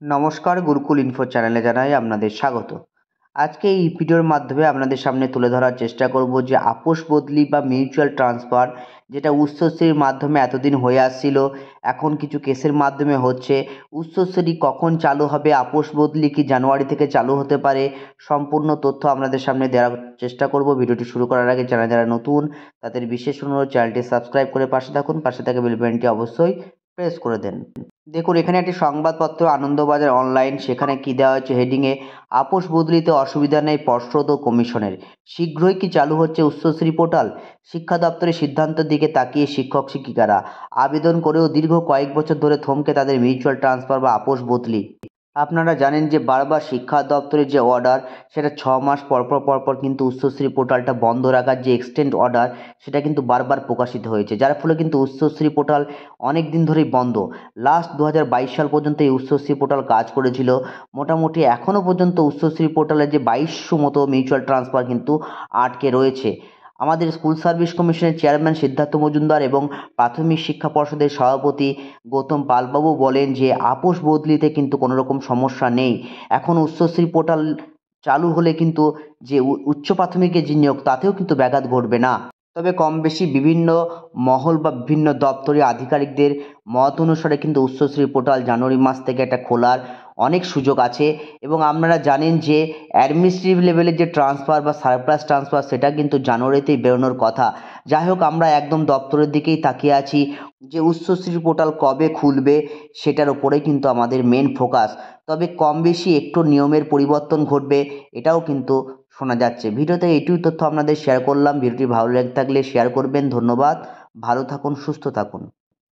নমস্কার, গুরুকুল ইনফো চ্যানেলে জানাই আপনাদের স্বাগত। আজকে এই ভিডিওর মাধ্যমে আপনাদের সামনে তুলে ধরার চেষ্টা করব যে আপোষ বদলি বা মিউচুয়াল ট্রান্সফার যেটা উচ্চশ্রীর মাধ্যমে এতদিন হয়ে আসছিল, এখন কিছু কেসের মাধ্যমে হচ্ছে। উচ্চশ্রী কখন চালু হবে, আপোষ বদলি কি জানুয়ারি থেকে চালু হতে পারে, সম্পূর্ণ তথ্য আপনাদের সামনে দেওয়ার চেষ্টা করব। ভিডিওটি শুরু করার আগে যারা নতুন তাদের বিশেষ অনুরোধ, চ্যানেলটি সাবস্ক্রাইব করে পাশে থাকুন, পাশে থাকা বেল বাটনটি অবশ্যই প্রেস করে দেন। দেখুন, এখানে একটি সংবাদপত্র আনন্দবাজার অনলাইন, সেখানে কি দেওয়া হচ্ছে হেডিংয়ে, আপোষ বদলিতে অসুবিধা নেই পর্ষদ ও কমিশনের, শীঘ্রই কি চালু হচ্ছে উচ্চশ্রী পোর্টাল। শিক্ষা দপ্তরের সিদ্ধান্তের দিকে তাকিয়ে শিক্ষক শিক্ষিকারা আবেদন করেও দীর্ঘ কয়েক বছর ধরে থমকে তাদের মিউচুয়াল ট্রান্সফার বা আপোষ বদলি। আপনারা জানেন যে বারবার শিক্ষা দপ্তরের যে অর্ডার, সেটা 6 মাস পরপর কিন্তু উচ্চশ্রী পোর্টালটা বন্ধ রাখার যে এক্সটেন্ড অর্ডার, সেটা কিন্তু বারবার প্রকাশিত হয়েছে, যার ফলে কিন্তু উচ্চশ্রী পোর্টাল অনেক দিন ধরেই বন্ধ। লাস্ট 2022 সাল পর্যন্ত এই উচ্চশ্রী পোর্টাল কাজ করেছিল। মোটামুটি এখনও পর্যন্ত উচ্চশ্রী পোর্টালের যে 2200 মতো মিউচুয়াল ট্রান্সফার কিন্তু আটকে রয়েছে। আমাদের স্কুল সার্ভিস কমিশনের চেয়ারম্যান সিদ্ধার্থ মজুমদার এবং প্রাথমিক শিক্ষা পর্ষদের সভাপতি গৌতম পালবাবু বলেন যে আপোষ বদলিতে কিন্তু কোনো রকম সমস্যা নেই। এখন উচ্চশ্রী পোর্টাল চালু হলে কিন্তু যে উচ্চ প্রাথমিকের যে নিয়োগ, তাতেও কিন্তু ব্যাঘাত ঘটবে না। তবে কম বেশি বিভিন্ন মহল বা বিভিন্ন দপ্তরি আধিকারিকদের মত অনুসারে কিন্তু উচ্চশ্রী পোর্টাল জানুয়ারি মাস থেকে এটা খোলার অনেক সুযোগ আছে। এবং আপনারা জানেন যে অ্যাডমিনিস্ট্রেটিভ লেভেলের যে ট্রান্সফার বা সারপ্লাস ট্রান্সফার, সেটা কিন্তু জানুয়ারিতেই বেরোনোর কথা। যাই হোক, আমরা একদম দপ্তরের দিকেই তাকিয়ে আছি যে উচ্চশ্রী পোর্টাল কবে খুলবে, সেটার ওপরেই কিন্তু আমাদের মেন ফোকাস। তবে কম বেশি একটু নিয়মের পরিবর্তন ঘটবে, এটাও কিন্তু শোনা যাচ্ছে। ভিডিওতে এইটুই তথ্য আপনাদের শেয়ার করলাম। ভিডিওটি ভালো লেগে থাকলে শেয়ার করবেন। ধন্যবাদ, ভালো থাকুন, সুস্থ থাকুন।